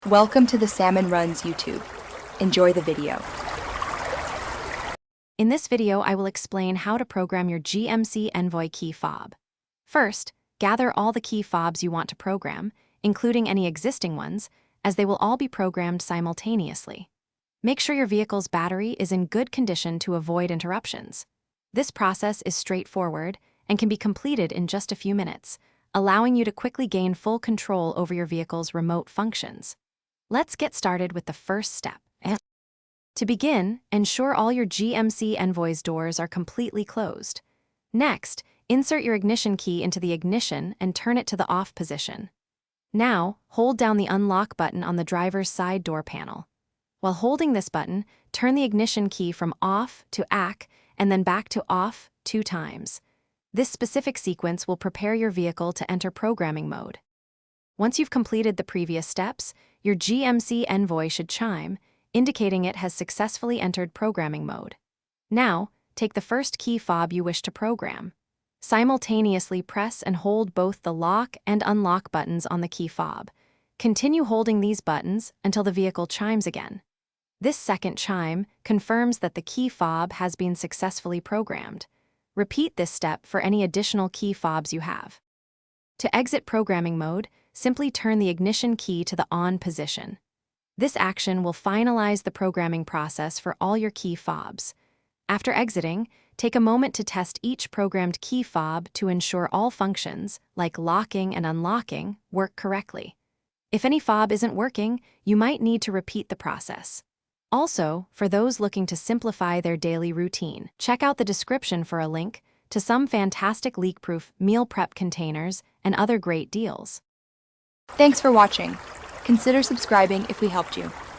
Welcome to the Salmon Runs YouTube. Enjoy the video. In this video, I will explain how to program your GMC Envoy key fob. First, gather all the key fobs you want to program, including any existing ones, as they will all be programmed simultaneously. Make sure your vehicle's battery is in good condition to avoid interruptions. This process is straightforward and can be completed in just a few minutes, allowing you to quickly gain full control over your vehicle's remote functions. Let's get started with the first step. To begin, ensure all your GMC Envoy's doors are completely closed. Next, insert your ignition key into the ignition and turn it to the off position. Now, hold down the unlock button on the driver's side door panel. While holding this button, turn the ignition key from off to ACK and then back to off 2 times. This specific sequence will prepare your vehicle to enter programming mode. Once you've completed the previous steps, your GMC Envoy should chime, indicating it has successfully entered programming mode. Now, take the first key fob you wish to program. Simultaneously press and hold both the lock and unlock buttons on the key fob. Continue holding these buttons until the vehicle chimes again. This second chime confirms that the key fob has been successfully programmed. Repeat this step for any additional key fobs you have. To exit programming mode, simply turn the ignition key to the on position. This action will finalize the programming process for all your key fobs. After exiting, take a moment to test each programmed key fob to ensure all functions, like locking and unlocking, work correctly. If any fob isn't working, you might need to repeat the process. Also, for those looking to simplify their daily routine, check out the description for a link to some fantastic leak-proof meal prep containers and other great deals. Thanks for watching. Consider subscribing if we helped you.